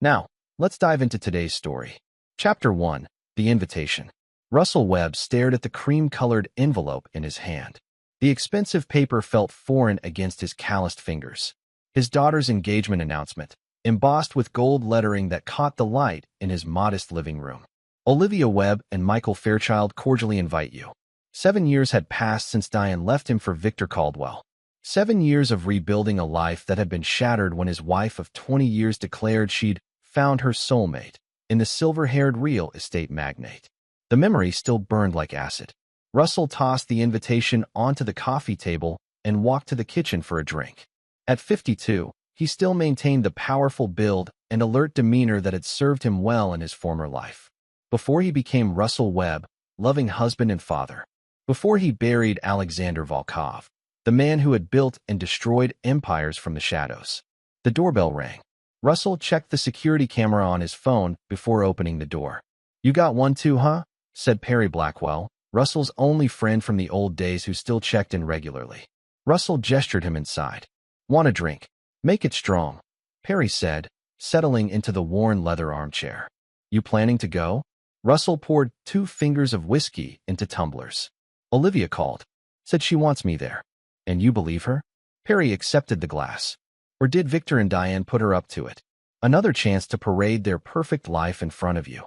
Now, let's dive into today's story. Chapter 1. The Invitation. Russell Webb stared at the cream-colored envelope in his hand. The expensive paper felt foreign against his calloused fingers. His daughter's engagement announcement, embossed with gold lettering that caught the light in his modest living room. Olivia Webb and Michael Fairchild cordially invite you. 7 years had passed since Diane left him for Victor Caldwell. 7 years of rebuilding a life that had been shattered when his wife of 20 years declared she'd found her soulmate in the silver-haired real estate magnate. The memory still burned like acid. Russell tossed the invitation onto the coffee table and walked to the kitchen for a drink. At 52, he still maintained the powerful build and alert demeanor that had served him well in his former life. Before he became Russell Webb, loving husband and father. Before he buried Alexander Volkov, the man who had built and destroyed empires from the shadows. The doorbell rang. Russell checked the security camera on his phone before opening the door. "You got one too, huh?" said Perry Blackwell, Russell's only friend from the old days who still checked in regularly. Russell gestured him inside. "Want a drink? Make it strong," Perry said, settling into the worn leather armchair. "You planning to go?" Russell poured 2 fingers of whiskey into tumblers. "Olivia called. Said she wants me there." "And you believe her?" Perry accepted the glass. "Or did Victor and Diane put her up to it? Another chance to parade their perfect life in front of you."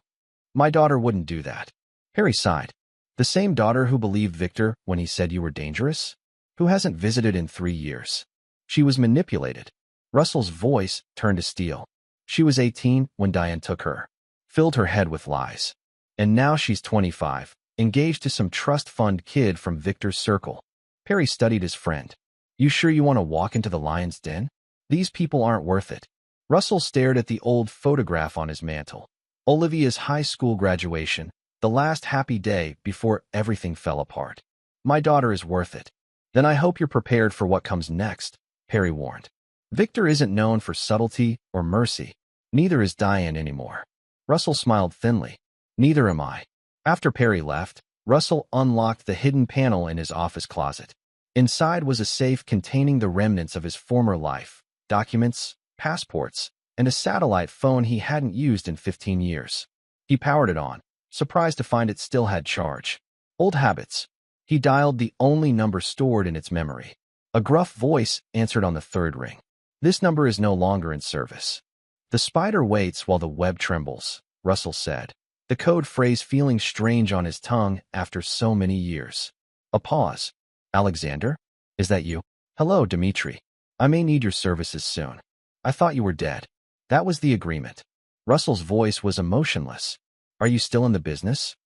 "My daughter wouldn't do that." Perry sighed. "The same daughter who believed Victor when he said you were dangerous? Who hasn't visited in 3 years? She was manipulated." Russell's voice turned to steel. "She was 18 when Diane took her. Filled her head with lies. And now she's 25, engaged to some trust fund kid from Victor's circle." Perry studied his friend. "You sure you want to walk into the lion's den? These people aren't worth it." Russell stared at the old photograph on his mantle. Olivia's high school graduation, the last happy day before everything fell apart. "My daughter is worth it." "Then I hope you're prepared for what comes next," Perry warned. "Victor isn't known for subtlety or mercy. Neither is Diane anymore." Russell smiled thinly. "Neither am I." After Perry left, Russell unlocked the hidden panel in his office closet. Inside was a safe containing the remnants of his former life, documents, passports, and a satellite phone he hadn't used in 15 years. He powered it on, surprised to find it still had charge. Old habits. He dialed the only number stored in its memory. A gruff voice answered on the 3rd ring. "This number is no longer in service." "The spider waits while the web trembles," Russell said, the code phrase feeling strange on his tongue after so many years. A pause. "Alexander? Is that you?" "Hello, Dmitri. I may need your services soon. I thought you were dead." That was the agreement. Russell's voice was emotionless. "Are you still in the business?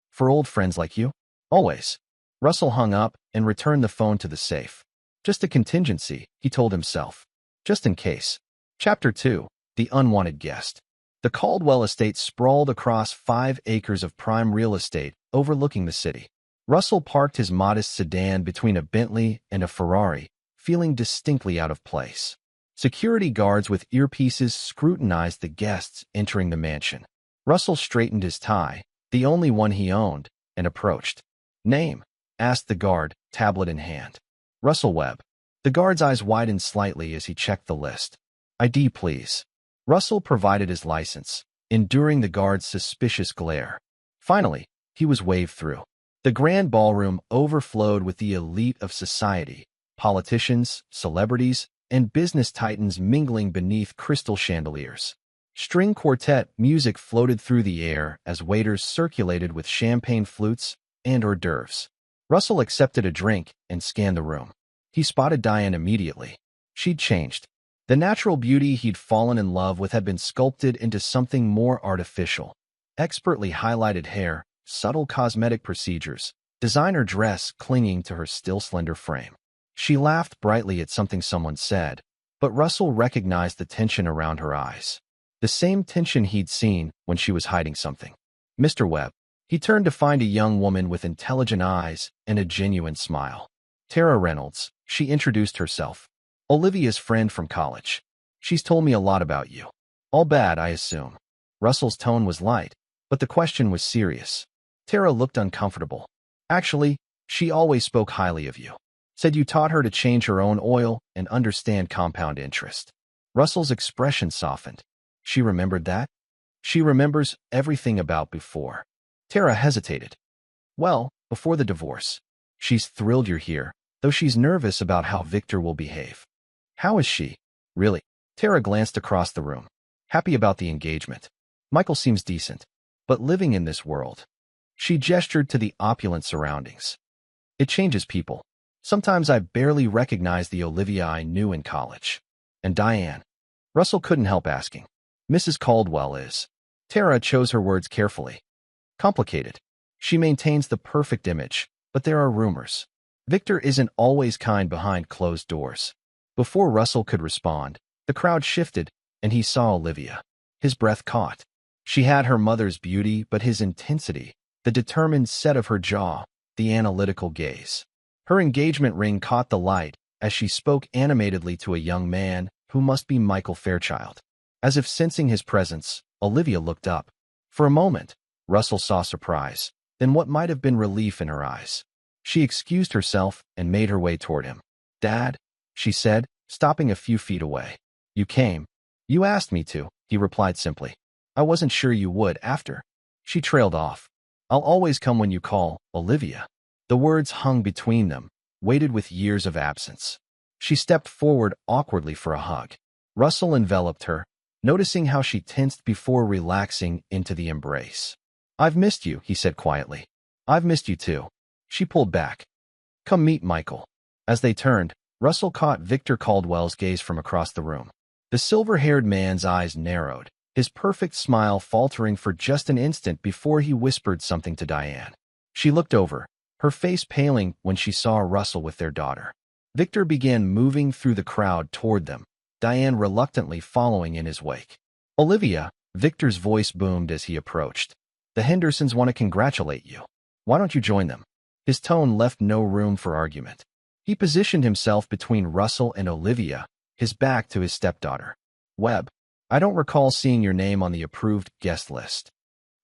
For old friends like you?" "Always." Russell hung up and returned the phone to the safe. Just a contingency, he told himself. Just in case. Chapter 2. The Unwanted Guest. The Caldwell estate sprawled across 5 acres of prime real estate overlooking the city. Russell parked his modest sedan between a Bentley and a Ferrari, feeling distinctly out of place. Security guards with earpieces scrutinized the guests entering the mansion. Russell straightened his tie, the only one he owned, and approached. "Name?" asked the guard, tablet in hand. "Russell Webb." The guard's eyes widened slightly as he checked the list. "ID, please." Russell provided his license, enduring the guard's suspicious glare. Finally, he was waved through. The grand ballroom overflowed with the elite of society, politicians, celebrities, and business titans mingling beneath crystal chandeliers. String quartet music floated through the air as waiters circulated with champagne flutes and hors d'oeuvres. Russell accepted a drink and scanned the room. He spotted Diane immediately. She'd changed. The natural beauty he'd fallen in love with had been sculpted into something more artificial. Expertly highlighted hair, subtle cosmetic procedures, designer dress clinging to her still slender frame. She laughed brightly at something someone said, but Russell recognized the tension around her eyes. The same tension he'd seen when she was hiding something. "Mr. Webb." He turned to find a young woman with intelligent eyes and a genuine smile. "Tara Reynolds," she introduced herself. "Olivia's friend from college. She's told me a lot about you." "All bad, I assume." Russell's tone was light, but the question was serious. Tara looked uncomfortable. "Actually, she always spoke highly of you. Said you taught her to change her own oil and understand compound interest." Russell's expression softened. She remembered that? She remembers everything about before. Tara hesitated. Well, before the divorce. She's thrilled you're here, though she's nervous about how Victor will behave. How is she? Really? Tara glanced across the room. Happy about the engagement. Michael seems decent, but living in this world. She gestured to the opulent surroundings. It changes people. Sometimes I barely recognize the Olivia I knew in college. And Diane. Russell couldn't help asking. Mrs. Caldwell is. Tara chose her words carefully. Complicated. She maintains the perfect image, but there are rumors. Victor isn't always kind behind closed doors. Before Russell could respond, the crowd shifted, and he saw Olivia. His breath caught. She had her mother's beauty, but his intensity, the determined set of her jaw, the analytical gaze. Her engagement ring caught the light as she spoke animatedly to a young man who must be Michael Fairchild. As if sensing his presence, Olivia looked up. For a moment, Russell saw surprise, then what might have been relief in her eyes. She excused herself and made her way toward him. Dad, she said, stopping a few feet away. You came. You asked me to, he replied simply. I wasn't sure you would after. She trailed off. I'll always come when you call, Olivia. The words hung between them, weighted with years of absence. She stepped forward awkwardly for a hug. Russell enveloped her, noticing how she tensed before relaxing into the embrace. I've missed you, he said quietly. I've missed you too. She pulled back. Come meet Michael. As they turned, Russell caught Victor Caldwell's gaze from across the room. The silver-haired man's eyes narrowed, his perfect smile faltering for just an instant before he whispered something to Diane. She looked over, her face paling when she saw Russell with their daughter. Victor began moving through the crowd toward them, Diane reluctantly following in his wake. Olivia, Victor's voice boomed as he approached. The Hendersons want to congratulate you. Why don't you join them? His tone left no room for argument. He positioned himself between Russell and Olivia, his back to his stepdaughter. Webb, I don't recall seeing your name on the approved guest list.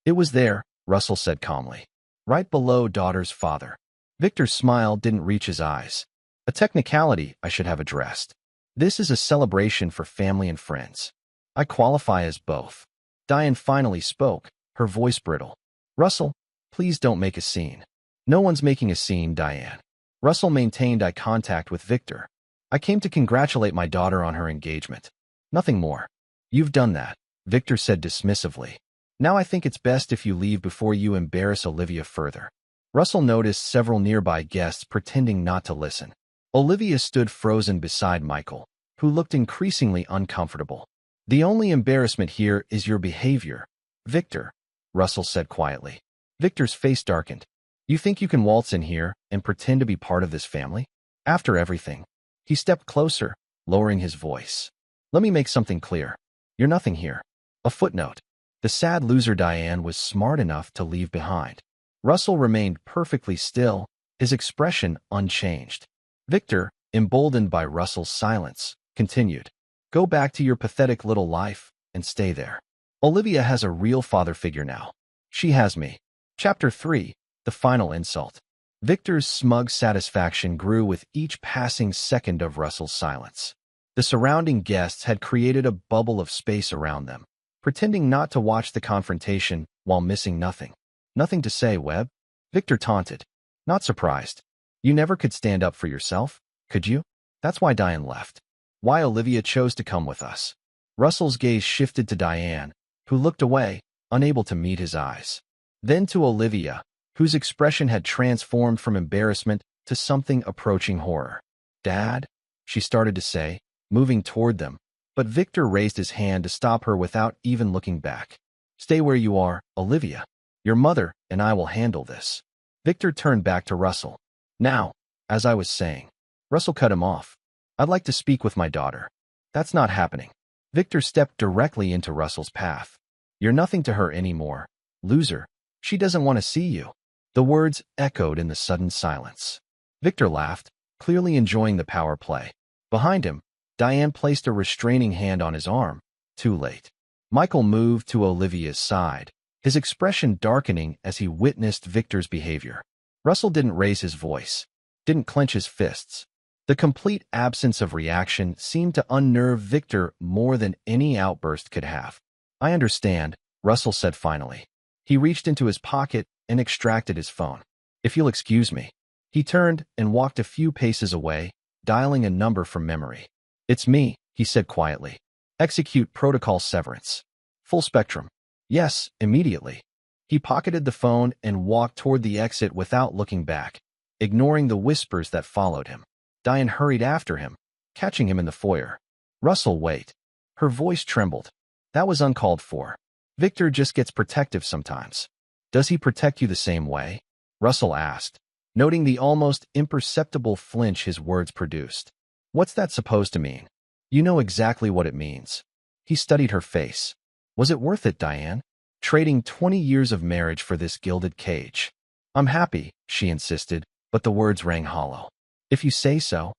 It was there, Russell said calmly. Right below daughter's father. Victor's smile didn't reach his eyes. A technicality I should have addressed. This is a celebration for family and friends. I qualify as both. Diane finally spoke, her voice brittle. Russell, please don't make a scene. No one's making a scene, Diane. Russell maintained eye contact with Victor. I came to congratulate my daughter on her engagement. Nothing more. You've done that, Victor said dismissively. Now I think it's best if you leave before you embarrass Olivia further. Russell noticed several nearby guests pretending not to listen. Olivia stood frozen beside Michael, who looked increasingly uncomfortable. The only embarrassment here is your behavior, Victor, Russell said quietly. Victor's face darkened. You think you can waltz in here and pretend to be part of this family? After everything. He stepped closer, lowering his voice. Let me make something clear. You're nothing here. A footnote. The sad loser Diane was smart enough to leave behind. Russell remained perfectly still, his expression unchanged. Victor, emboldened by Russell's silence, continued. Go back to your pathetic little life and stay there. Olivia has a real father figure now. She has me. Chapter 3. The Final Insult. Victor's smug satisfaction grew with each passing second of Russell's silence. The surrounding guests had created a bubble of space around them, pretending not to watch the confrontation while missing nothing. Nothing to say, Webb? Victor taunted. Not surprised. You never could stand up for yourself, could you? That's why Diane left. Why Olivia chose to come with us. Russell's gaze shifted to Diane, who looked away, unable to meet his eyes. Then to Olivia, whose expression had transformed from embarrassment to something approaching horror. Dad, she started to say, moving toward them, but Victor raised his hand to stop her without even looking back. Stay where you are, Olivia. Your mother and I will handle this. Victor turned back to Russell. Now, as I was saying, Russell cut him off. I'd like to speak with my daughter. That's not happening. Victor stepped directly into Russell's path. You're nothing to her anymore, loser. She doesn't want to see you. The words echoed in the sudden silence. Victor laughed, clearly enjoying the power play. Behind him, Diane placed a restraining hand on his arm. Too late. Michael moved to Olivia's side, his expression darkening as he witnessed Victor's behavior. Russell didn't raise his voice, didn't clench his fists. The complete absence of reaction seemed to unnerve Victor more than any outburst could have. I understand, Russell said finally. He reached into his pocket and extracted his phone. If you'll excuse me. He turned and walked a few paces away, dialing a number from memory. It's me, he said quietly. Execute protocol severance. Full spectrum. Yes, immediately. He pocketed the phone and walked toward the exit without looking back, ignoring the whispers that followed him. Diane hurried after him, catching him in the foyer. Russell, wait. Her voice trembled. That was uncalled for. Victor just gets protective sometimes. Does he protect you the same way? Russell asked, noting the almost imperceptible flinch his words produced. What's that supposed to mean? You know exactly what it means. He studied her face. Was it worth it, Diane? Trading 20 years of marriage for this gilded cage? I'm happy, she insisted, but the words rang hollow. If you say so.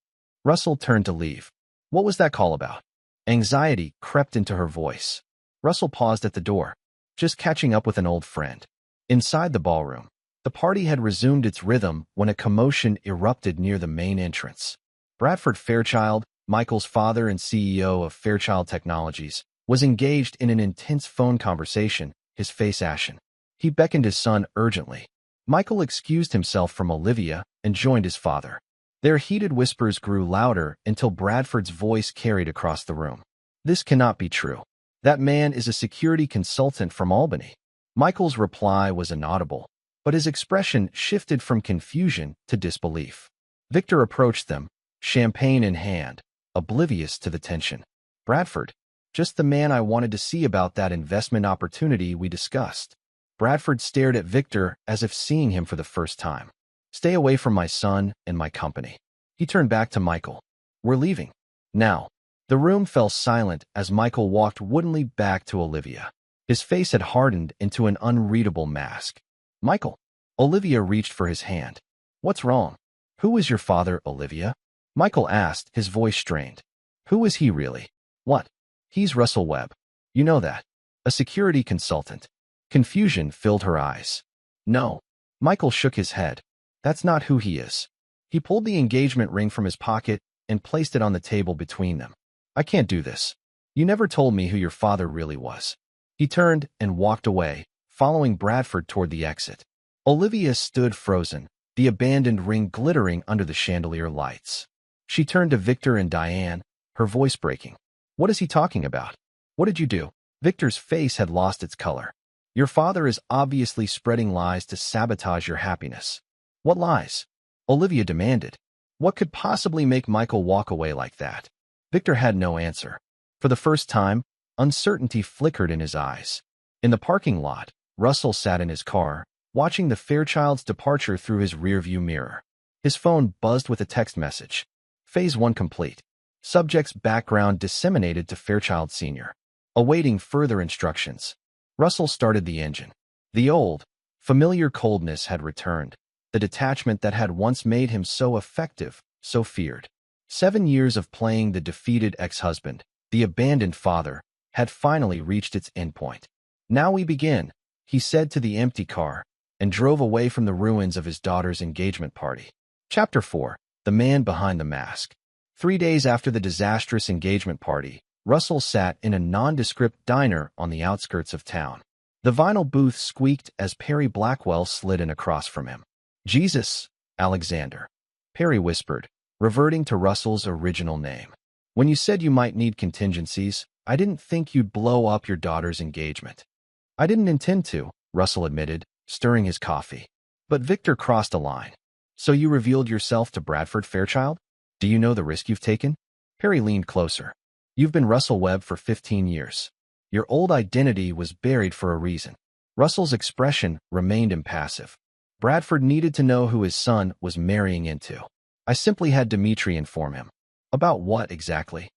Russell turned to leave. What was that call about? Anxiety crept into her voice. Russell paused at the door, just catching up with an old friend. Inside the ballroom, the party had resumed its rhythm when a commotion erupted near the main entrance. Bradford Fairchild, Michael's father and CEO of Fairchild Technologies, was engaged in an intense phone conversation, his face ashen. He beckoned his son urgently. Michael excused himself from Olivia and joined his father. Their heated whispers grew louder until Bradford's voice carried across the room. This cannot be true. That man is a security consultant from Albany. Michael's reply was inaudible, but his expression shifted from confusion to disbelief. Victor approached them, champagne in hand, oblivious to the tension. Bradford, just the man I wanted to see about that investment opportunity we discussed. Bradford stared at Victor as if seeing him for the first time. Stay away from my son and my company. He turned back to Michael. We're leaving. Now. The room fell silent as Michael walked woodenly back to Olivia. His face had hardened into an unreadable mask. Michael. Olivia reached for his hand. What's wrong? Who is your father, Olivia? Michael asked, his voice strained. Who is he really? What? He's Russell Webb. You know that. A security consultant. Confusion filled her eyes. No. Michael shook his head. That's not who he is. He pulled the engagement ring from his pocket and placed it on the table between them. I can't do this. You never told me who your father really was. He turned and walked away, following Bradford toward the exit. Olivia stood frozen, the abandoned ring glittering under the chandelier lights. She turned to Victor and Diane, her voice breaking. What is he talking about? What did you do? Victor's face had lost its color. Your father is obviously spreading lies to sabotage your happiness. What lies? Olivia demanded. What could possibly make Michael walk away like that? Victor had no answer. For the first time, uncertainty flickered in his eyes. In the parking lot, Russell sat in his car, watching the Fairchild's departure through his rearview mirror. His phone buzzed with a text message. Phase 1 complete. Subject's background disseminated to Fairchild Sr. Awaiting further instructions. Russell started the engine. The old, familiar coldness had returned, the detachment that had once made him so effective, so feared. 7 years of playing the defeated ex-husband, the abandoned father, had finally reached its endpoint. Now we begin, he said to the empty car, and drove away from the ruins of his daughter's engagement party. Chapter 4. The Man Behind the Mask. 3 days after the disastrous engagement party, Russell sat in a nondescript diner on the outskirts of town. The vinyl booth squeaked as Perry Blackwell slid in across from him. Jesus, Alexander, Perry whispered, reverting to Russell's original name. When you said you might need contingencies, I didn't think you'd blow up your daughter's engagement. I didn't intend to, Russell admitted, stirring his coffee. But Victor crossed a line. So you revealed yourself to Bradford Fairchild? Do you know the risk you've taken? Perry leaned closer. You've been Russell Webb for 15 years. Your old identity was buried for a reason. Russell's expression remained impassive. Bradford needed to know who his son was marrying into. I simply had Dimitri inform him. About what exactly?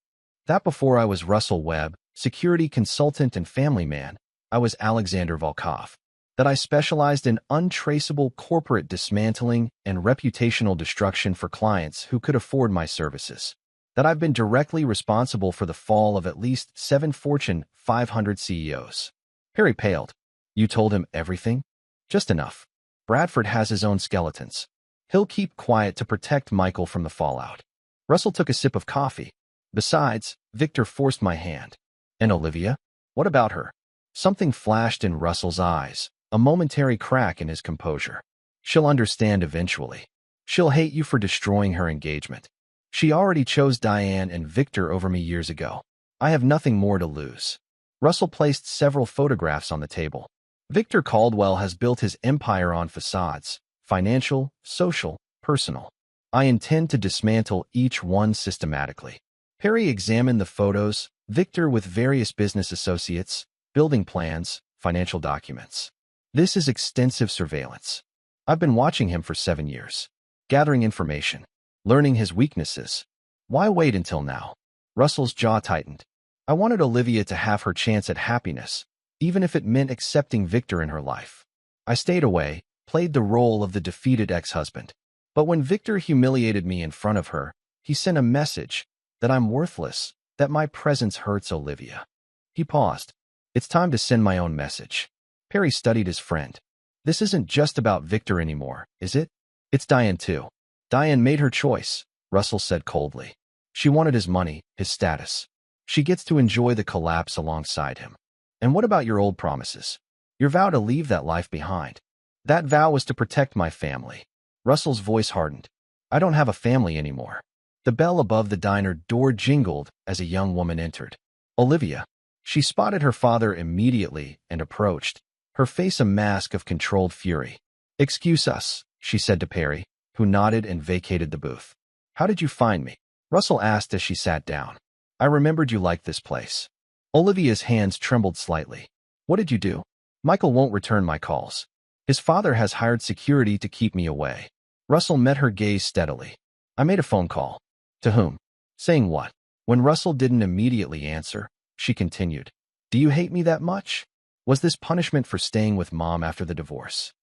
That before I was Russell Webb, security consultant and family man, I was Alexander Volkov. That I specialized in untraceable corporate dismantling and reputational destruction for clients who could afford my services. That I've been directly responsible for the fall of at least 7 Fortune 500 CEOs. Perry paled. You told him everything? Just enough. Bradford has his own skeletons. He'll keep quiet to protect Michael from the fallout. Russell took a sip of coffee. Besides, Victor forced my hand. And Olivia? What about her? Something flashed in Russell's eyes, a momentary crack in his composure. She'll understand eventually. She'll hate you for destroying her engagement. She already chose Diane and Victor over me years ago. I have nothing more to lose. Russell placed several photographs on the table. Victor Caldwell has built his empire on facades, financial, social, personal. I intend to dismantle each one systematically. Perry examined the photos, Victor with various business associates, building plans, financial documents. This is extensive surveillance. I've been watching him for 7 years, gathering information, learning his weaknesses. Why wait until now? Russell's jaw tightened. I wanted Olivia to have her chance at happiness, even if it meant accepting Victor in her life. I stayed away, played the role of the defeated ex-husband. But when Victor humiliated me in front of her, he sent a message that I'm worthless, that my presence hurts Olivia. He paused. It's time to send my own message. Perry studied his friend. This isn't just about Victor anymore, is it? It's Diane too. Diane made her choice, Russell said coldly. She wanted his money, his status. She gets to enjoy the collapse alongside him. And what about your old promises? Your vow to leave that life behind. That vow was to protect my family. Russell's voice hardened. I don't have a family anymore. The bell above the diner door jingled as a young woman entered. Olivia. She spotted her father immediately and approached, her face a mask of controlled fury. Excuse us, she said to Perry, who nodded and vacated the booth. How did you find me? Russell asked as she sat down. I remembered you liked this place. Olivia's hands trembled slightly. What did you do? Michael won't return my calls. His father has hired security to keep me away. Russell met her gaze steadily. I made a phone call. To whom? Saying what? When Russell didn't immediately answer, she continued. Do you hate me that much? Was this punishment for staying with Mom after the divorce?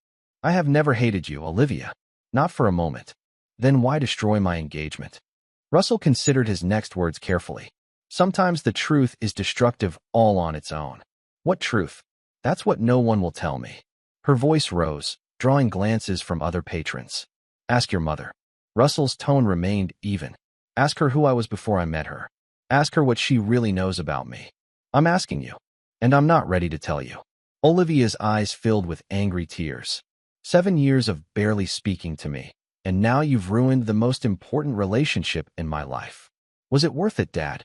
I have never hated you, Olivia. Not for a moment. Then why destroy my engagement? Russell considered his next words carefully. Sometimes the truth is destructive all on its own. What truth? That's what no one will tell me. Her voice rose, drawing glances from other patrons. Ask your mother. Russell's tone remained even. Ask her who I was before I met her. Ask her what she really knows about me. I'm asking you. And I'm not ready to tell you. Olivia's eyes filled with angry tears. 7 years of barely speaking to me. And now you've ruined the most important relationship in my life. Was it worth it, Dad?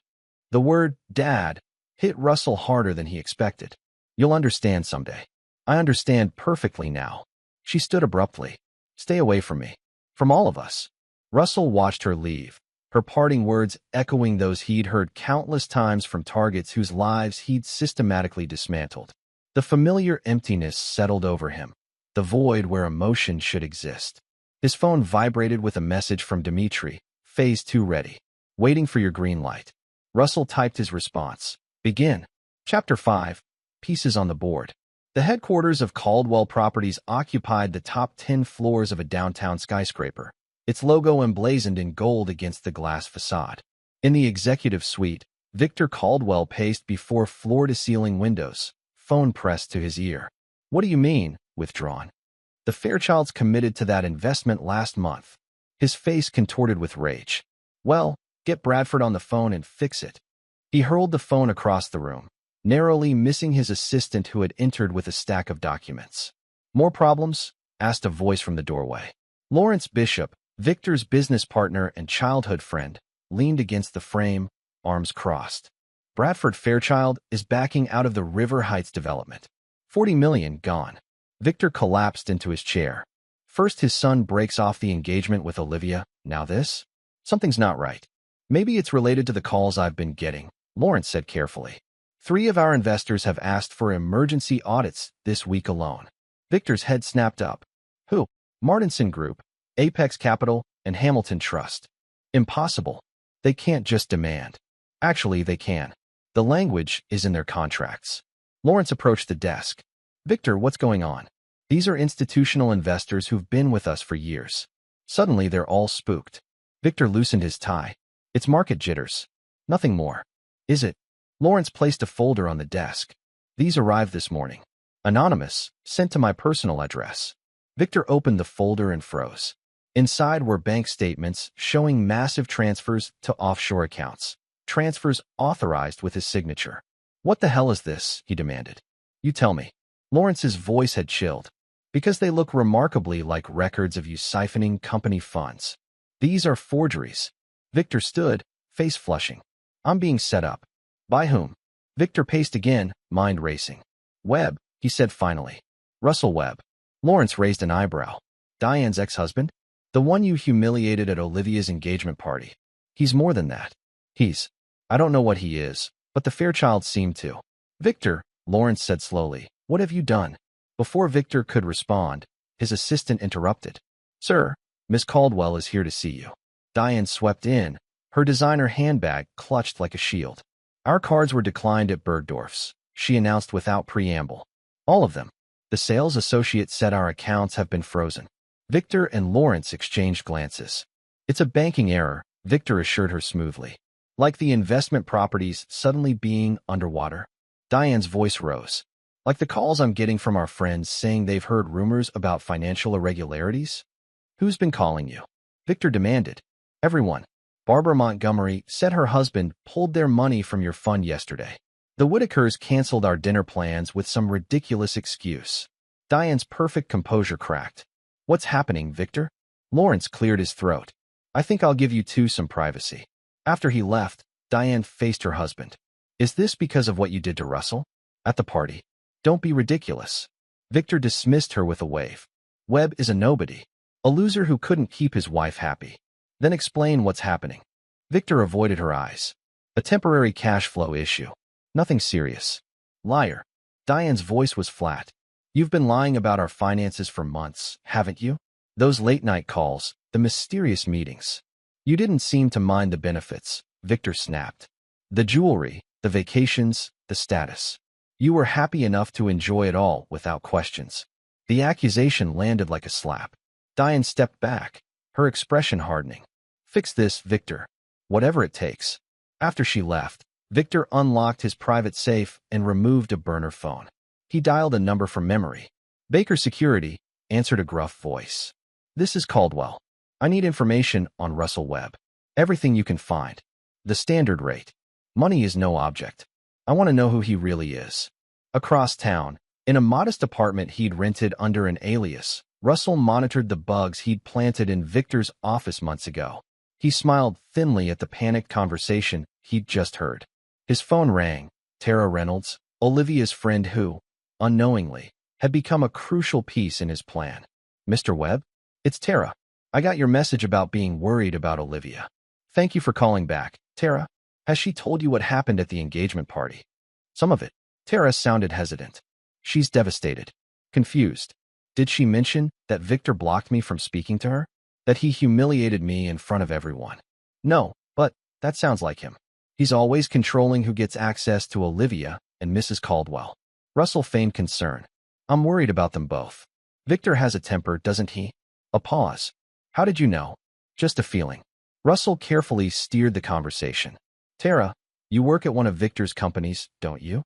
The word, Dad, hit Russell harder than he expected. You'll understand someday. I understand perfectly now. She stood abruptly. Stay away from me. From all of us. Russell watched her leave, her parting words echoing those he'd heard countless times from targets whose lives he'd systematically dismantled. The familiar emptiness settled over him, the void where emotion should exist. His phone vibrated with a message from Dimitri, Phase 2 ready. Waiting for your green light. Russell typed his response. Begin. Chapter 5. Pieces on the board. The headquarters of Caldwell Properties occupied the top 10 floors of a downtown skyscraper, its logo emblazoned in gold against the glass facade. In the executive suite, Victor Caldwell paced before floor-to-ceiling windows, phone pressed to his ear. What do you mean, withdrawn? The Fairchilds committed to that investment last month. His face contorted with rage. Well, get Bradford on the phone and fix it. He hurled the phone across the room, narrowly missing his assistant who had entered with a stack of documents. More problems? Asked a voice from the doorway. Lawrence Bishop, Victor's business partner and childhood friend, leaned against the frame, arms crossed. Bradford Fairchild is backing out of the River Heights development. $40 million gone. Victor collapsed into his chair. First his son breaks off the engagement with Olivia, now this? Something's not right. Maybe it's related to the calls I've been getting, Lawrence said carefully. 3 of our investors have asked for emergency audits this week alone. Victor's head snapped up. Who? Martinson Group, Apex Capital, and Hamilton Trust. Impossible. They can't just demand. Actually, they can. The language is in their contracts. Lawrence approached the desk. Victor, what's going on? These are institutional investors who've been with us for years. Suddenly, they're all spooked. Victor loosened his tie. It's market jitters. Nothing more. Is it? Lawrence placed a folder on the desk. These arrived this morning. Anonymous, sent to my personal address. Victor opened the folder and froze. Inside were bank statements showing massive transfers to offshore accounts. Transfers authorized with his signature. What the hell is this? He demanded. You tell me. Lawrence's voice had chilled. Because they look remarkably like records of you siphoning company funds. These are forgeries. Victor stood, face flushing. I'm being set up. By whom? Victor paced again, mind racing. Webb, he said finally. Russell Webb. Lawrence raised an eyebrow. Diane's ex-husband? The one you humiliated at Olivia's engagement party. He's more than that. I don't know what he is, but the Fairchild seemed to. Victor, Lawrence said slowly, what have you done? Before Victor could respond, his assistant interrupted. Sir, Miss Caldwell is here to see you. Diane swept in, her designer handbag clutched like a shield. Our cards were declined at Bergdorf's, she announced without preamble. All of them. The sales associate said our accounts have been frozen. Victor and Lawrence exchanged glances. It's a banking error, Victor assured her smoothly. Like the investment properties suddenly being underwater. Diane's voice rose. Like the calls I'm getting from our friends saying they've heard rumors about financial irregularities? Who's been calling you? Victor demanded. Everyone. Barbara Montgomery said her husband pulled their money from your fund yesterday. The Whitakers canceled our dinner plans with some ridiculous excuse. Diane's perfect composure cracked. What's happening, Victor? Lawrence cleared his throat. I think I'll give you two some privacy. After he left, Diane faced her husband. Is this because of what you did to Russell? At the party. Don't be ridiculous. Victor dismissed her with a wave. Webb is a nobody. A loser who couldn't keep his wife happy. Then explain what's happening. Victor avoided her eyes. A temporary cash flow issue. Nothing serious. Liar. Diane's voice was flat. You've been lying about our finances for months, haven't you? Those late-night calls, the mysterious meetings. You didn't seem to mind the benefits, Victor snapped. The jewelry, the vacations, the status. You were happy enough to enjoy it all without questions. The accusation landed like a slap. Diane stepped back, her expression hardening. Fix this, Victor. Whatever it takes. After she left, Victor unlocked his private safe and removed a burner phone. He dialed a number from memory. Baker Security, answered a gruff voice. This is Caldwell. I need information on Russell Webb. Everything you can find. The standard rate. Money is no object. I want to know who he really is. Across town, in a modest apartment he'd rented under an alias, Russell monitored the bugs he'd planted in Victor's office months ago. He smiled thinly at the panicked conversation he'd just heard. His phone rang. Tara Reynolds, Olivia's friend who, unknowingly, had become a crucial piece in his plan. Mr. Webb? It's Tara. I got your message about being worried about Olivia. Thank you for calling back. Tara, has she told you what happened at the engagement party? Some of it. Tara sounded hesitant. She's devastated. Confused. Did she mention that Victor blocked me from speaking to her? That he humiliated me in front of everyone? No, but that sounds like him. He's always controlling who gets access to Olivia and Mrs. Caldwell. Russell feigned concern. I'm worried about them both. Victor has a temper, doesn't he? A pause. How did you know? Just a feeling. Russell carefully steered the conversation. Tara, you work at one of Victor's companies, don't you?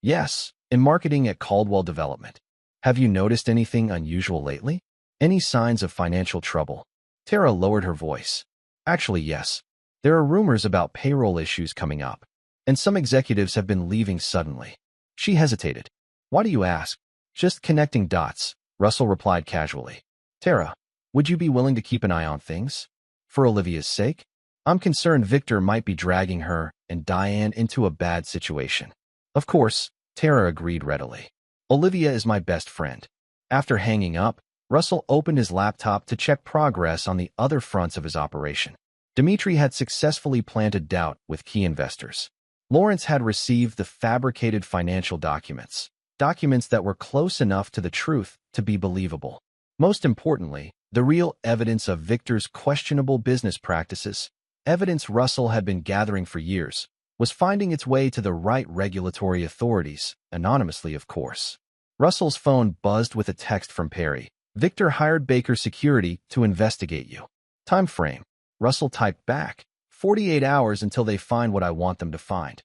Yes, in marketing at Caldwell Development. Have you noticed anything unusual lately? Any signs of financial trouble? Tara lowered her voice. Actually, yes. There are rumors about payroll issues coming up, and some executives have been leaving suddenly. She hesitated. Why do you ask? Just connecting dots, Russell replied casually. Tara, would you be willing to keep an eye on things? For Olivia's sake? I'm concerned Victor might be dragging her and Diane into a bad situation. Of course, Tara agreed readily. Olivia is my best friend. After hanging up, Russell opened his laptop to check progress on the other fronts of his operation. Dimitri had successfully planted doubt with key investors. Lawrence had received the fabricated financial documents that were close enough to the truth to be believable. Most importantly, the real evidence of Victor's questionable business practices, evidence Russell had been gathering for years, was finding its way to the right regulatory authorities, anonymously of course. Russell's phone buzzed with a text from Perry. Victor hired Baker Security to investigate you. Time frame. Russell typed back. 48 hours until they find what I want them to find.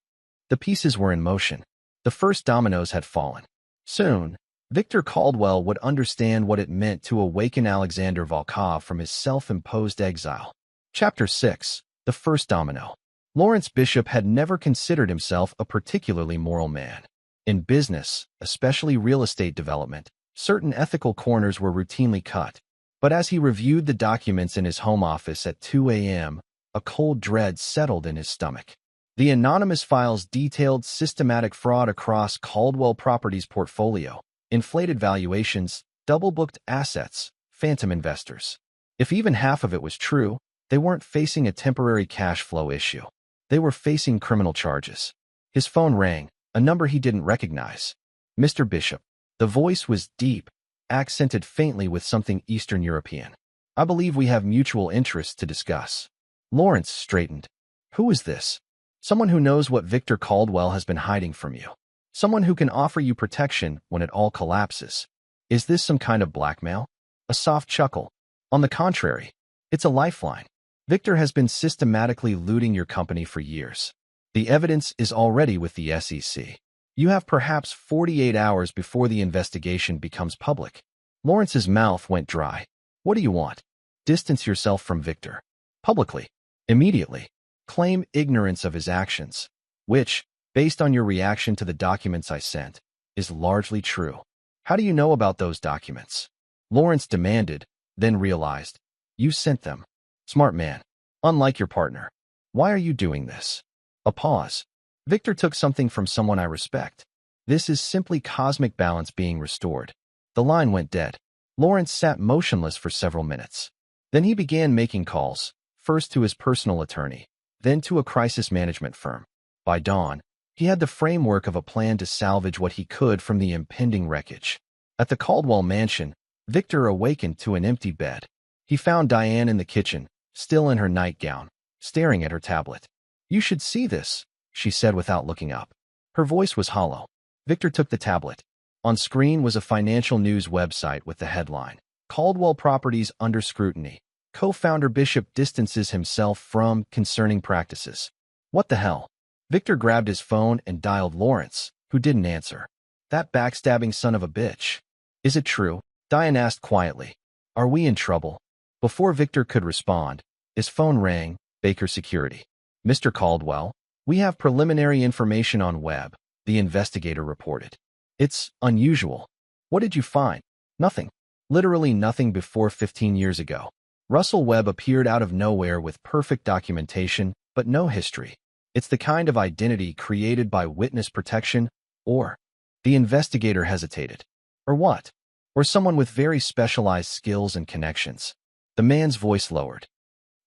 The pieces were in motion. The first dominoes had fallen. Soon, Victor Caldwell would understand what it meant to awaken Alexander Volkov from his self-imposed exile. Chapter 6. The First Domino. Lawrence Bishop had never considered himself a particularly moral man. In business, especially real estate development, certain ethical corners were routinely cut. But as he reviewed the documents in his home office at 2 a.m., a cold dread settled in his stomach. The anonymous files detailed systematic fraud across Caldwell Properties' portfolio, inflated valuations, double-booked assets, phantom investors. If even half of it was true, they weren't facing a temporary cash flow issue. They were facing criminal charges. His phone rang, a number he didn't recognize. Mr. Bishop. The voice was deep, accented faintly with something Eastern European. I believe we have mutual interests to discuss. Lawrence straightened. Who is this? Someone who knows what Victor Caldwell has been hiding from you. Someone who can offer you protection when it all collapses. Is this some kind of blackmail? A soft chuckle. On the contrary, it's a lifeline. Victor has been systematically looting your company for years. The evidence is already with the SEC. You have perhaps 48 hours before the investigation becomes public. Lawrence's mouth went dry. What do you want? Distance yourself from Victor. Publicly. Immediately. Claim ignorance of his actions, which, based on your reaction to the documents I sent, is largely true. How do you know about those documents? Lawrence demanded, then realized. You sent them. Smart man. Unlike your partner. Why are you doing this? A pause. Victor took something from someone I respect. This is simply cosmic balance being restored. The line went dead. Lawrence sat motionless for several minutes. Then he began making calls, first to his personal attorney, then to a crisis management firm. By dawn, he had the framework of a plan to salvage what he could from the impending wreckage. At the Caldwell mansion, Victor awakened to an empty bed. He found Diane in the kitchen, still in her nightgown, staring at her tablet. You should see this, she said without looking up. Her voice was hollow. Victor took the tablet. On screen was a financial news website with the headline, Caldwell Properties Under Scrutiny. Co-founder Bishop distances himself from concerning practices. What the hell? Victor grabbed his phone and dialed Lawrence, who didn't answer. That backstabbing son of a bitch. Is it true? Diane asked quietly. Are we in trouble? Before Victor could respond, his phone rang. Baker Security. Mr. Caldwell, we have preliminary information on Webb, the investigator reported. It's unusual. What did you find? Nothing. Literally nothing before 15 years ago. Russell Webb appeared out of nowhere with perfect documentation, but no history. It's the kind of identity created by witness protection, or the investigator hesitated. Or what? Or someone with very specialized skills and connections. The man's voice lowered.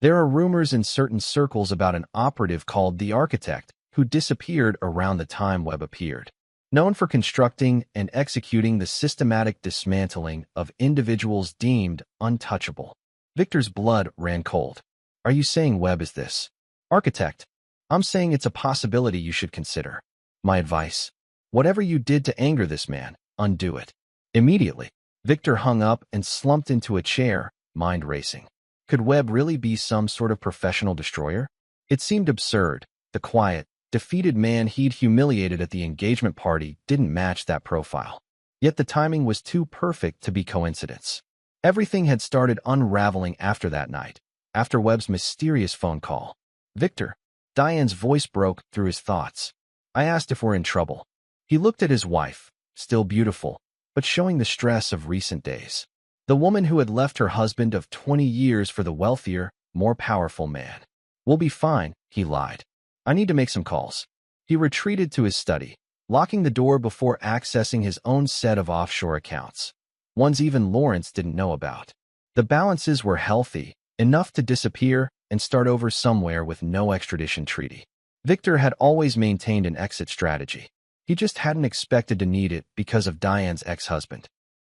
There are rumors in certain circles about an operative called the Architect who disappeared around the time Webb appeared. Known for constructing and executing the systematic dismantling of individuals deemed untouchable. Victor's blood ran cold. Are you saying Webb is this Architect? I'm saying it's a possibility you should consider. My advice? Whatever you did to anger this man, undo it. Immediately, Victor hung up and slumped into a chair, mind racing. Could Webb really be some sort of professional destroyer? It seemed absurd. The quiet, defeated man he'd humiliated at the engagement party didn't match that profile. Yet the timing was too perfect to be coincidence. Everything had started unraveling after that night, after Webb's mysterious phone call. Victor, Diane's voice broke through his thoughts. I asked if we're in trouble. He looked at his wife, still beautiful, but showing the stress of recent days. The woman who had left her husband of 20 years for the wealthier, more powerful man. We'll be fine, he lied. I need to make some calls. He retreated to his study, locking the door before accessing his own set of offshore accounts. Ones even Lawrence didn't know about. The balances were healthy, enough to disappear and start over somewhere with no extradition treaty. Victor had always maintained an exit strategy. He just hadn't expected to need it because of Diane's ex-husband.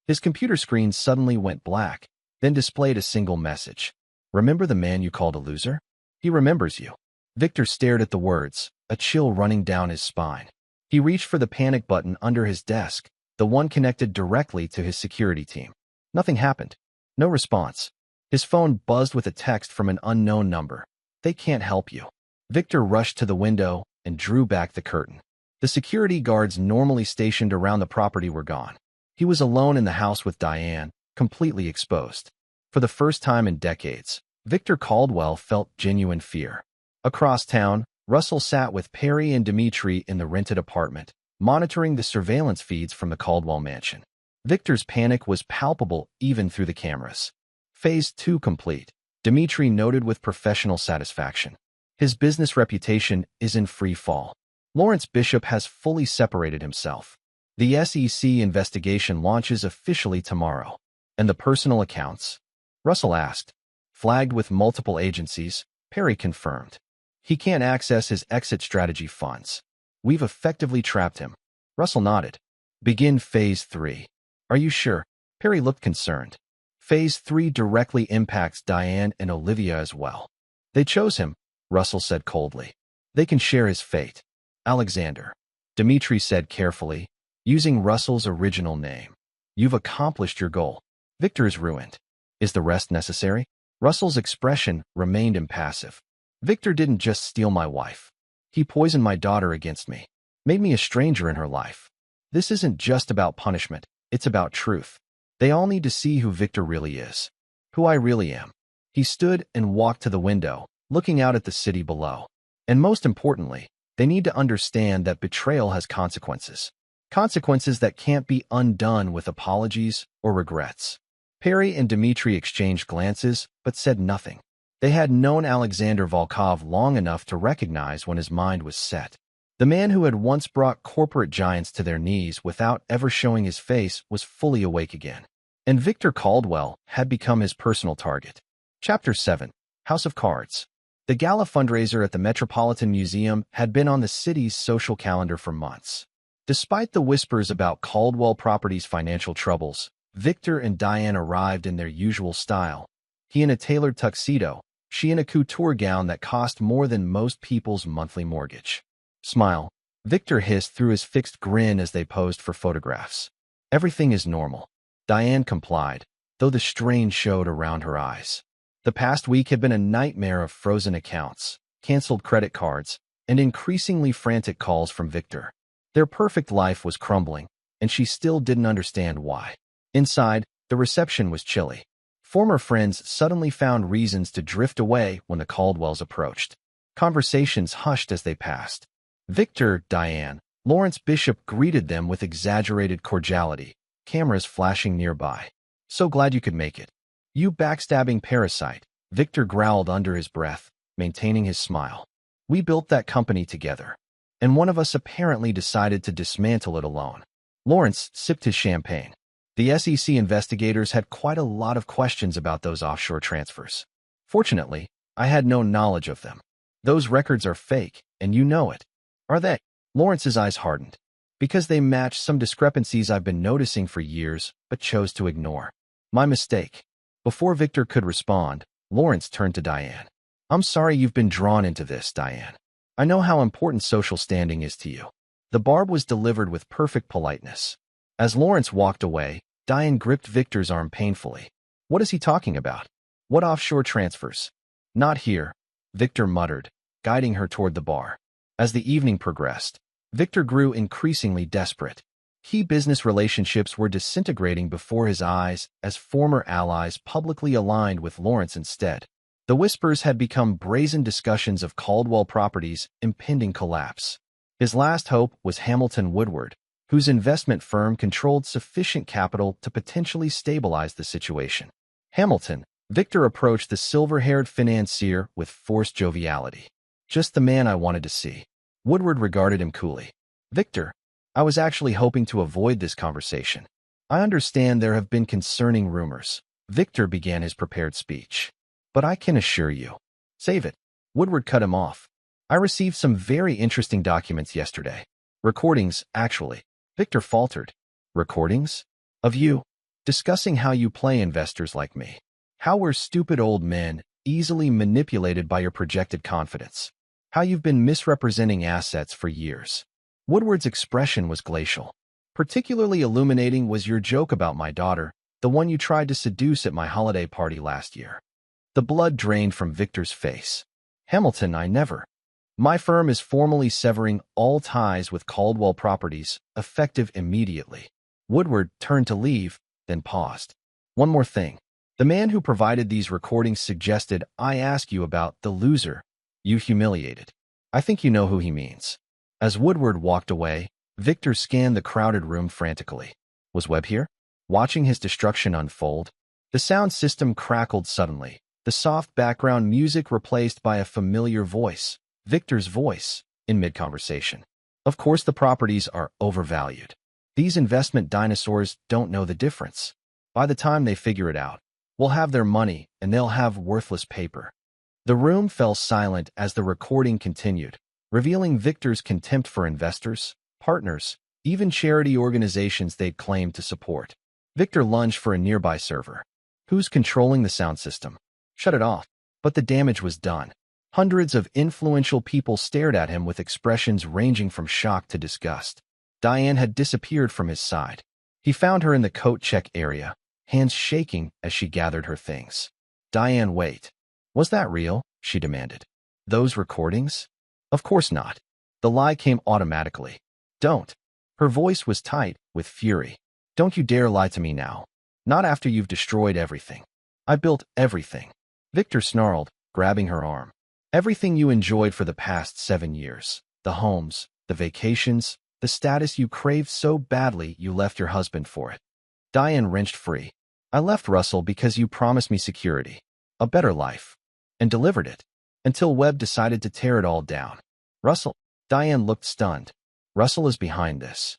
His computer screen suddenly went black, then displayed a single message. Remember the man you called a loser? He remembers you. Victor stared at the words, a chill running down his spine. He reached for the panic button under his desk, the one connected directly to his security team. Nothing happened. No response. His phone buzzed with a text from an unknown number. They can't help you. Victor rushed to the window and drew back the curtain. The security guards normally stationed around the property were gone. He was alone in the house with Diane, completely exposed. For the first time in decades, Victor Caldwell felt genuine fear. Across town, Russell sat with Perry and Dimitri in the rented apartment, monitoring the surveillance feeds from the Caldwell mansion. Victor's panic was palpable even through the cameras. Phase 2 complete, Dmitry noted with professional satisfaction. His business reputation is in free fall. Lawrence Bishop has fully separated himself. The SEC investigation launches officially tomorrow. And the personal accounts? Russell asked. Flagged with multiple agencies, Perry confirmed. He can't access his exit strategy funds. We've effectively trapped him. Russell nodded. Begin Phase 3. Are you sure? Perry looked concerned. Phase 3 directly impacts Diane and Olivia as well. They chose him, Russell said coldly. They can share his fate. Alexander. Dmitry said carefully, using Russell's original name. You've accomplished your goal. Victor is ruined. Is the rest necessary? Russell's expression remained impassive. Victor didn't just steal my wife. He poisoned my daughter against me, made me a stranger in her life. This isn't just about punishment, it's about truth. They all need to see who Victor really is, who I really am. He stood and walked to the window, looking out at the city below. And most importantly, they need to understand that betrayal has consequences. Consequences that can't be undone with apologies or regrets. Perry and Dmitry exchanged glances, but said nothing. They had known Alexander Volkov long enough to recognize when his mind was set. The man who had once brought corporate giants to their knees without ever showing his face was fully awake again. And Victor Caldwell had become his personal target. Chapter 7. House of Cards. The gala fundraiser at the Metropolitan Museum had been on the city's social calendar for months. Despite the whispers about Caldwell Properties' financial troubles, Victor and Diane arrived in their usual style. He in a tailored tuxedo, she in a couture gown that cost more than most people's monthly mortgage. Smile, Victor hissed through his fixed grin as they posed for photographs. Everything is normal. Diane complied, though the strain showed around her eyes. The past week had been a nightmare of frozen accounts, canceled credit cards, and increasingly frantic calls from Victor. Their perfect life was crumbling, and she still didn't understand why. Inside, the reception was chilly. Former friends suddenly found reasons to drift away when the Caldwells approached. Conversations hushed as they passed. Victor, Diane, Lawrence Bishop greeted them with exaggerated cordiality, cameras flashing nearby. So glad you could make it. You backstabbing parasite, Victor growled under his breath, maintaining his smile. We built that company together. And one of us apparently decided to dismantle it alone. Lawrence sipped his champagne. The SEC investigators had quite a lot of questions about those offshore transfers. Fortunately, I had no knowledge of them. Those records are fake, and you know it. Are they? Lawrence's eyes hardened. Because they match some discrepancies I've been noticing for years, but chose to ignore. My mistake. Before Victor could respond, Lawrence turned to Diane. I'm sorry you've been drawn into this, Diane. I know how important social standing is to you. The barb was delivered with perfect politeness. As Lawrence walked away, Diane gripped Victor's arm painfully. What is he talking about? What offshore transfers? Not here, Victor muttered, guiding her toward the bar. As the evening progressed, Victor grew increasingly desperate. Key business relationships were disintegrating before his eyes as former allies publicly aligned with Lawrence instead. The whispers had become brazen discussions of Caldwell Properties' impending collapse. His last hope was Hamilton Woodward, whose investment firm controlled sufficient capital to potentially stabilize the situation. Hamilton, Victor approached the silver-haired financier with forced joviality. Just the man I wanted to see. Woodward regarded him coolly. Victor, I was actually hoping to avoid this conversation. I understand there have been concerning rumors. Victor began his prepared speech. But I can assure you. Save it. Woodward cut him off. I received some very interesting documents yesterday. Recordings, actually. Victor faltered. Recordings? Of you? Discussing how you play investors like me. How we're stupid old men, easily manipulated by your projected confidence. How you've been misrepresenting assets for years. Woodward's expression was glacial. Particularly illuminating was your joke about my daughter, the one you tried to seduce at my holiday party last year. The blood drained from Victor's face. Hamilton, I never. My firm is formally severing all ties with Caldwell Properties, effective immediately. Woodward turned to leave, then paused. One more thing. The man who provided these recordings suggested I ask you about the loser you humiliated. I think you know who he means. As Woodward walked away, Victor scanned the crowded room frantically. Was Webb here? Watching his destruction unfold? The sound system crackled suddenly, the soft background music replaced by a familiar voice, Victor's voice, in mid-conversation. Of course the properties are overvalued. These investment dinosaurs don't know the difference. By the time they figure it out, we'll have their money and they'll have worthless paper. The room fell silent as the recording continued, revealing Victor's contempt for investors, partners, even charity organizations they'd claimed to support. Victor lunged for a nearby server. Who's controlling the sound system? Shut it off. But the damage was done. Hundreds of influential people stared at him with expressions ranging from shock to disgust. Diane had disappeared from his side. He found her in the coat check area, hands shaking as she gathered her things. Diane, wait. Was that real? She demanded. Those recordings? Of course not. The lie came automatically. Don't. Her voice was tight with fury. Don't you dare lie to me now. Not after you've destroyed everything. I built everything. Victor snarled, grabbing her arm. Everything you enjoyed for the past 7 years. The homes, the vacations, the status you craved so badly you left your husband for it. Diane wrenched free. I left Russell because you promised me security, a better life, and delivered it, until Webb decided to tear it all down. Russell? Diane looked stunned. Russell is behind this.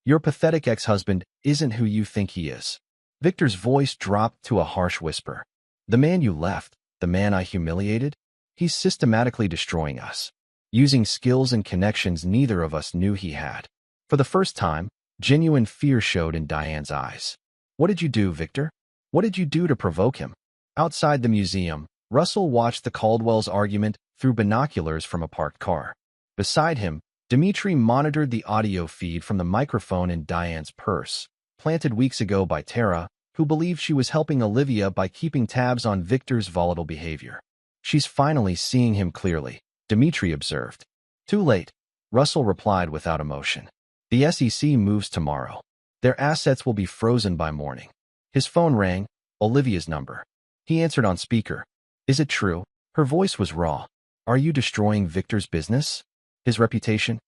Your pathetic ex-husband isn't who you think he is. Victor's voice dropped to a harsh whisper. The man you left, the man I humiliated, he's systematically destroying us, using skills and connections neither of us knew he had. For the first time, genuine fear showed in Diane's eyes. What did you do, Victor? What did you do to provoke him? Outside the museum, Russell watched the Caldwell's argument through binoculars from a parked car. Beside him, Dimitri monitored the audio feed from the microphone in Diane's purse, planted weeks ago by Tara, who believed she was helping Olivia by keeping tabs on Victor's volatile behavior. She's finally seeing him clearly, Dimitri observed. Too late, Russell replied without emotion. The SEC moves tomorrow. Their assets will be frozen by morning. His phone rang, Olivia's number. He answered on speaker. Is it true? Her voice was raw. Are you destroying Victor's business? His reputation?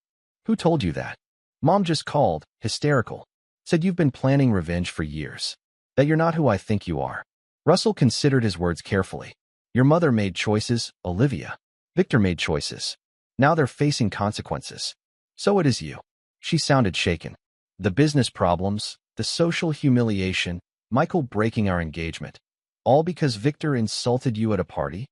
Who told you that? Mom just called, hysterical. Said you've been planning revenge for years. That you're not who I think you are. Russell considered his words carefully. Your mother made choices, Olivia. Victor made choices. Now they're facing consequences. So it is you. She sounded shaken. The business problems, the social humiliation, Michael breaking our engagement. All because Victor insulted you at a party?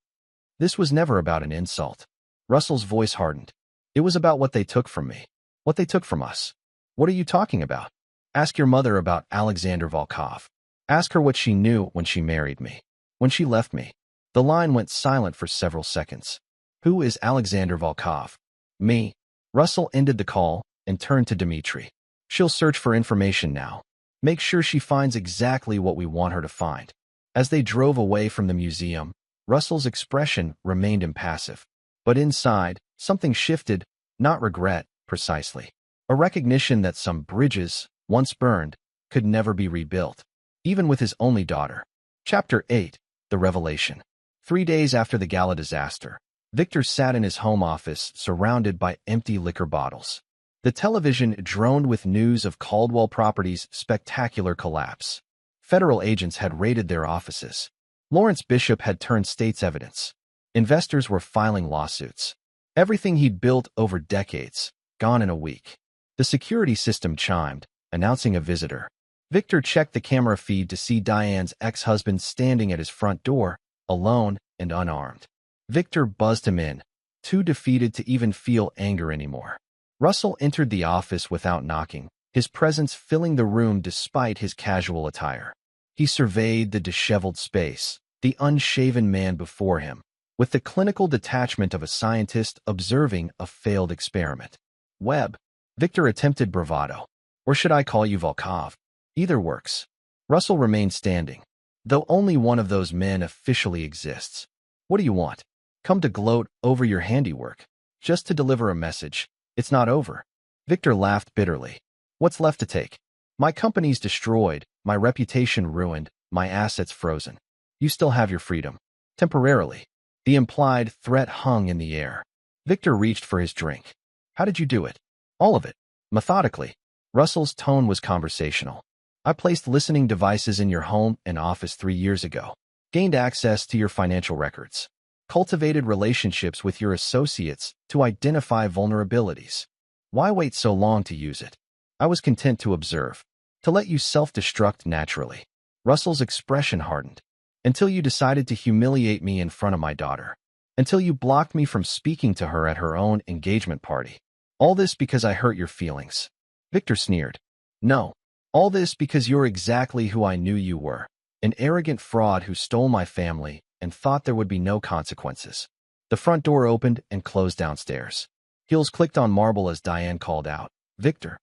This was never about an insult. Russell's voice hardened. It was about what they took from me. What they took from us. What are you talking about? Ask your mother about Alexander Volkov. Ask her what she knew when she married me. When she left me. The line went silent for several seconds. Who is Alexander Volkov? Me. Russell ended the call and turned to Dimitri. She'll search for information now. Make sure she finds exactly what we want her to find. As they drove away from the museum, Russell's expression remained impassive. But inside, something shifted, not regret, precisely. A recognition that some bridges, once burned, could never be rebuilt, even with his only daughter. Chapter 8. The Revelation. 3 days after the gala disaster, Victor sat in his home office surrounded by empty liquor bottles. The television droned with news of Caldwell Properties' spectacular collapse. Federal agents had raided their offices. Lawrence Bishop had turned state's evidence. Investors were filing lawsuits. Everything he'd built over decades, gone in a week. The security system chimed, announcing a visitor. Victor checked the camera feed to see Diane's ex-husband standing at his front door, alone and unarmed. Victor buzzed him in, too defeated to even feel anger anymore. Russell entered the office without knocking, his presence filling the room despite his casual attire. He surveyed the disheveled space, the unshaven man before him, with the clinical detachment of a scientist observing a failed experiment. Webb. Victor attempted bravado. Or should I call you Volkov? Either works. Russell remained standing, though only one of those men officially exists. What do you want? Come to gloat over your handiwork? Just to deliver a message. It's not over. Victor laughed bitterly. What's left to take? My company's destroyed, my reputation ruined, my assets frozen. You still have your freedom. Temporarily. The implied threat hung in the air. Victor reached for his drink. How did you do it? All of it. Methodically, Russell's tone was conversational. I placed listening devices in your home and office 3 years ago, gained access to your financial records, cultivated relationships with your associates to identify vulnerabilities. Why wait so long to use it? I was content to observe, to let you self-destruct naturally. Russell's expression hardened. Until you decided to humiliate me in front of my daughter. Until you blocked me from speaking to her at her own engagement party. All this because I hurt your feelings. Victor sneered. No. All this because you're exactly who I knew you were. An arrogant fraud who stole my family and thought there would be no consequences. The front door opened and closed downstairs. Heels clicked on marble as Diane called out, Victor.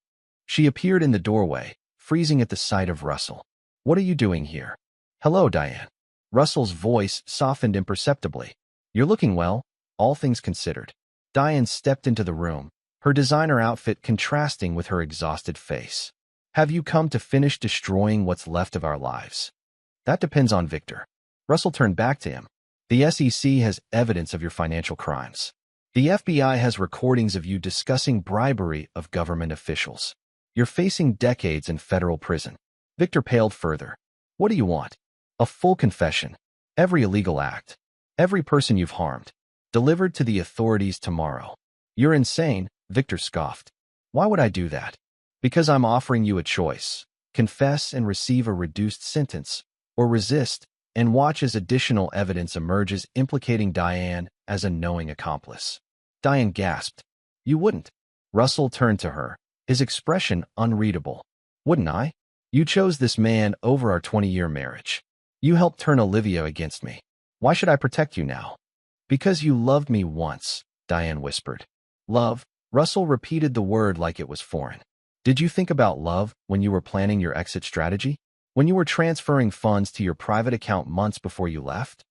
She appeared in the doorway, freezing at the sight of Russell. What are you doing here? Hello, Diane. Russell's voice softened imperceptibly. You're looking well, all things considered. Diane stepped into the room, her designer outfit contrasting with her exhausted face. Have you come to finish destroying what's left of our lives? That depends on Victor. Russell turned back to him. The SEC has evidence of your financial crimes. The FBI has recordings of you discussing bribery of government officials. You're facing decades in federal prison. Victor paled further. What do you want? A full confession. Every illegal act. Every person you've harmed. Delivered to the authorities tomorrow. You're insane, Victor scoffed. Why would I do that? Because I'm offering you a choice. Confess and receive a reduced sentence, or resist and watch as additional evidence emerges implicating Diane as a knowing accomplice. Diane gasped. You wouldn't. Russell turned to her, his expression unreadable. Wouldn't I? You chose this man over our 20-year marriage. You helped turn Olivia against me. Why should I protect you now? Because you loved me once, Diane whispered. Love? Russell repeated the word like it was foreign. Did you think about love when you were planning your exit strategy? When you were transferring funds to your private account months before you left?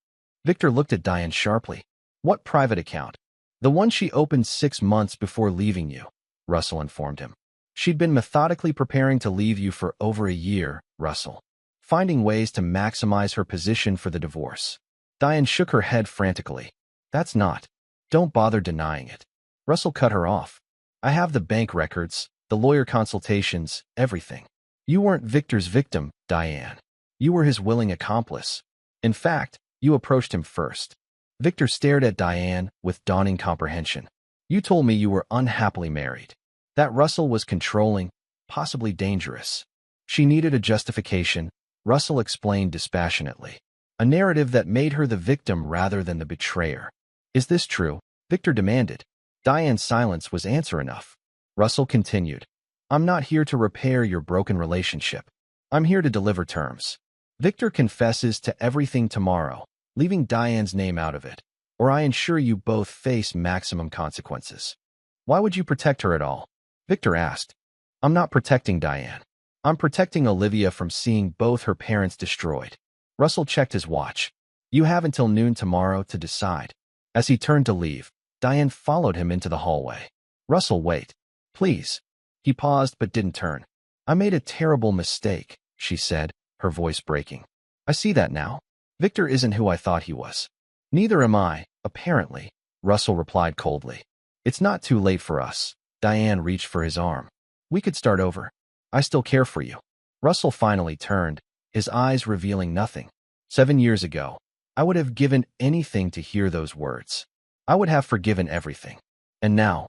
Victor looked at Diane sharply. What private account? The one she opened 6 months before leaving you, Russell informed him. She'd been methodically preparing to leave you for over a year, Russell. Finding ways to maximize her position for the divorce. Diane shook her head frantically. That's not. Don't bother denying it. Russell cut her off. I have the bank records, the lawyer consultations, everything. You weren't Victor's victim, Diane. You were his willing accomplice. In fact, you approached him first. Victor stared at Diane with dawning comprehension. You told me you were unhappily married. That Russell was controlling, possibly dangerous. She needed a justification, Russell explained dispassionately. A narrative that made her the victim rather than the betrayer. Is this true? Victor demanded. Diane's silence was answer enough. Russell continued. I'm not here to repair your broken relationship. I'm here to deliver terms. Victor confesses to everything tomorrow, leaving Diane's name out of it, or I ensure you both face maximum consequences. Why would you protect her at all? Victor asked. I'm not protecting Diane. I'm protecting Olivia from seeing both her parents destroyed. Russell checked his watch. You have until noon tomorrow to decide. As he turned to leave, Diane followed him into the hallway. Russell, wait. Please. He paused but didn't turn. I made a terrible mistake, she said, her voice breaking. I see that now. Victor isn't who I thought he was. Neither am I, apparently, Russell replied coldly. It's not too late for us. Diane reached for his arm. We could start over. I still care for you. Russell finally turned, his eyes revealing nothing. 7 years ago, I would have given anything to hear those words. I would have forgiven everything. And now,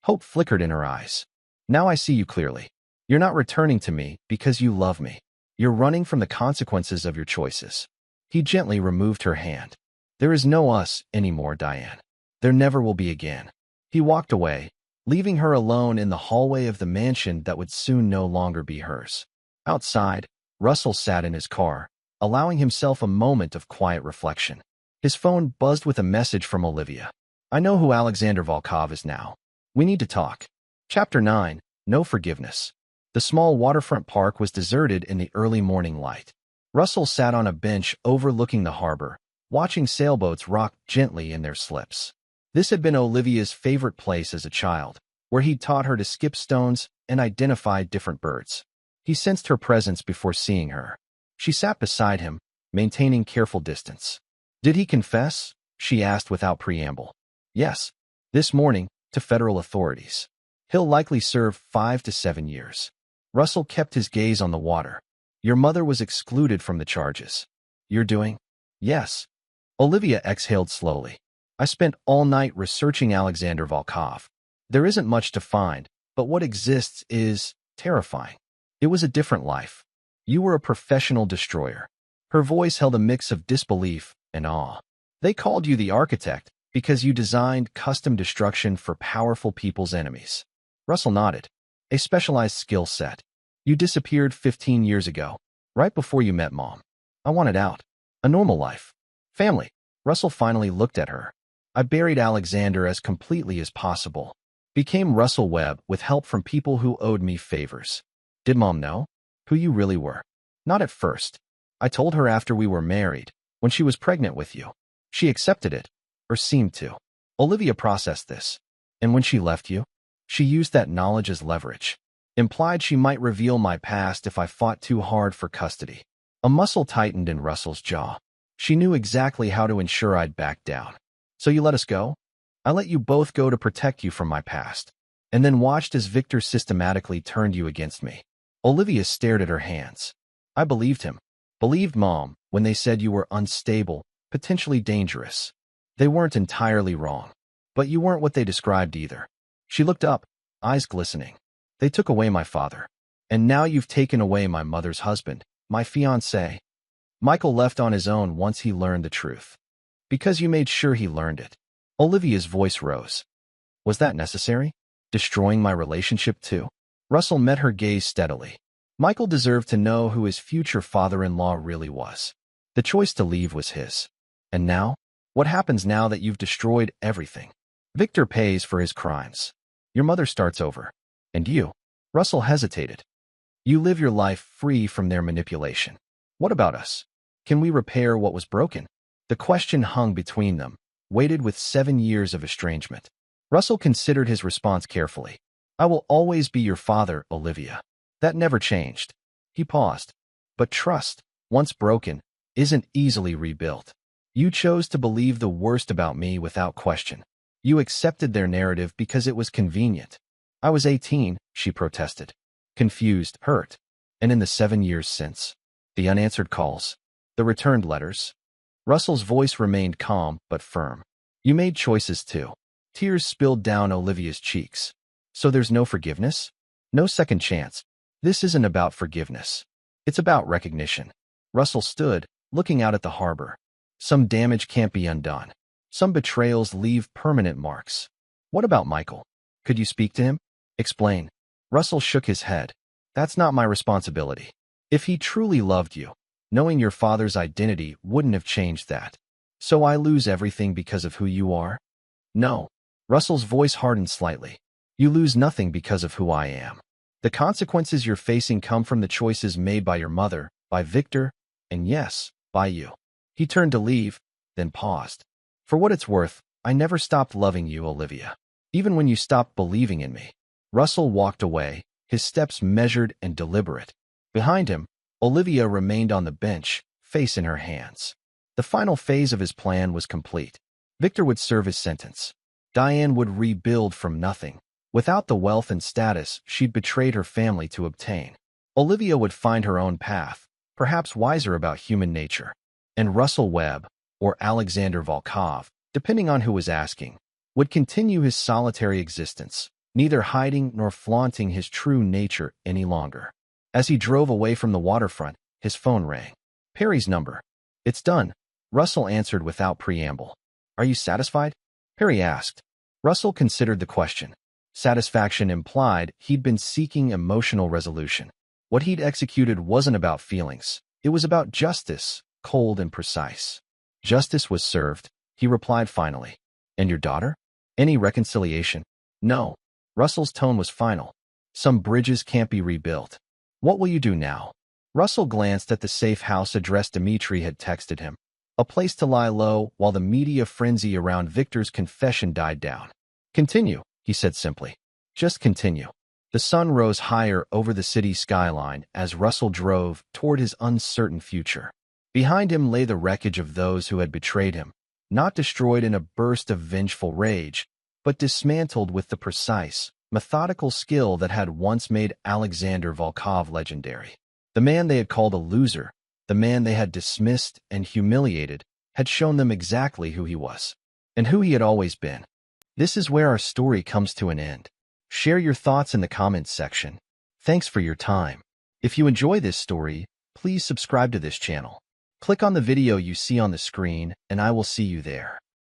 hope flickered in her eyes. Now I see you clearly. You're not returning to me because you love me. You're running from the consequences of your choices. He gently removed her hand. There is no us anymore, Diane. There never will be again. He walked away, leaving her alone in the hallway of the mansion that would soon no longer be hers. Outside, Russell sat in his car, allowing himself a moment of quiet reflection. His phone buzzed with a message from Olivia. I know who Alexander Volkov is now. We need to talk. Chapter 9, No Forgiveness. The small waterfront park was deserted in the early morning light. Russell sat on a bench overlooking the harbor, watching sailboats rock gently in their slips. This had been Olivia's favorite place as a child, where he'd taught her to skip stones and identify different birds. He sensed her presence before seeing her. She sat beside him, maintaining careful distance. Did he confess? She asked without preamble. Yes. This morning, to federal authorities. He'll likely serve 5 to 7 years. Russell kept his gaze on the water. Your mother was excluded from the charges. You're doing? Yes. Olivia exhaled slowly. I spent all night researching Alexander Volkov. There isn't much to find, but what exists is terrifying. It was a different life. You were a professional destroyer. Her voice held a mix of disbelief and awe. They called you the architect because you designed custom destruction for powerful people's enemies. Russell nodded. A specialized skill set. You disappeared 15 years ago, right before you met Mom. I wanted out. A normal life. Family. Russell finally looked at her. I buried Alexander as completely as possible. Became Russell Webb with help from people who owed me favors. Did Mom know who you really were? Not at first. I told her after we were married, when she was pregnant with you. She accepted it, or seemed to. Olivia processed this. And when she left you, she used that knowledge as leverage. Implied she might reveal my past if I fought too hard for custody. A muscle tightened in Russell's jaw. She knew exactly how to ensure I'd back down. So you let us go? I let you both go to protect you from my past, and then watched as Victor systematically turned you against me. Olivia stared at her hands. I believed him. Believed Mom when they said you were unstable, potentially dangerous. They weren't entirely wrong. But you weren't what they described either. She looked up, eyes glistening. They took away my father. And now you've taken away my mother's husband, my fiancé. Michael left on his own once he learned the truth. Because you made sure he learned it. Olivia's voice rose. Was that necessary? Destroying my relationship too? Russell met her gaze steadily. Michael deserved to know who his future father-in-law really was. The choice to leave was his. And now? What happens now that you've destroyed everything? Victor pays for his crimes. Your mother starts over. And you? Russell hesitated. You live your life free from their manipulation. What about us? Can we repair what was broken? The question hung between them, weighted with 7 years of estrangement. Russell considered his response carefully. I will always be your father, Olivia. That never changed. He paused. But trust, once broken, isn't easily rebuilt. You chose to believe the worst about me without question. You accepted their narrative because it was convenient. I was 18, she protested. Confused, hurt. And in the 7 years since, the unanswered calls, the returned letters. Russell's voice remained calm but firm. You made choices too. Tears spilled down Olivia's cheeks. So there's no forgiveness? No second chance. This isn't about forgiveness. It's about recognition. Russell stood, looking out at the harbor. Some damage can't be undone. Some betrayals leave permanent marks. What about Michael? Could you speak to him? Explain. Russell shook his head. That's not my responsibility. If he truly loved you, knowing your father's identity wouldn't have changed that. So I lose everything because of who you are? No. Russell's voice hardened slightly. You lose nothing because of who I am. The consequences you're facing come from the choices made by your mother, by Victor, and yes, by you. He turned to leave, then paused. For what it's worth, I never stopped loving you, Olivia. Even when you stopped believing in me. Russell walked away, his steps measured and deliberate. Behind him, Olivia remained on the bench, face in her hands. The final phase of his plan was complete. Victor would serve his sentence. Diane would rebuild from nothing, without the wealth and status she'd betrayed her family to obtain. Olivia would find her own path, perhaps wiser about human nature. And Russell Webb, or Alexander Volkov, depending on who was asking, would continue his solitary existence, neither hiding nor flaunting his true nature any longer. As he drove away from the waterfront, his phone rang. Perry's number. It's done, Russell answered without preamble. Are you satisfied? Perry asked. Russell considered the question. Satisfaction implied he'd been seeking emotional resolution. What he'd executed wasn't about feelings. It was about justice, cold and precise. Justice was served, he replied finally. And your daughter? Any reconciliation? No. Russell's tone was final. Some bridges can't be rebuilt. What will you do now? Russell glanced at the safe house address Dimitri had texted him. A place to lie low while the media frenzy around Victor's confession died down. Continue, he said simply. Just continue. The sun rose higher over the city skyline as Russell drove toward his uncertain future. Behind him lay the wreckage of those who had betrayed him, not destroyed in a burst of vengeful rage, but dismantled with the precise, methodical skill that had once made Alexander Volkov legendary. The man they had called a loser, the man they had dismissed and humiliated, had shown them exactly who he was, and who he had always been. This is where our story comes to an end. Share your thoughts in the comments section. Thanks for your time. If you enjoy this story, please subscribe to this channel. Click on the video you see on the screen, and I will see you there.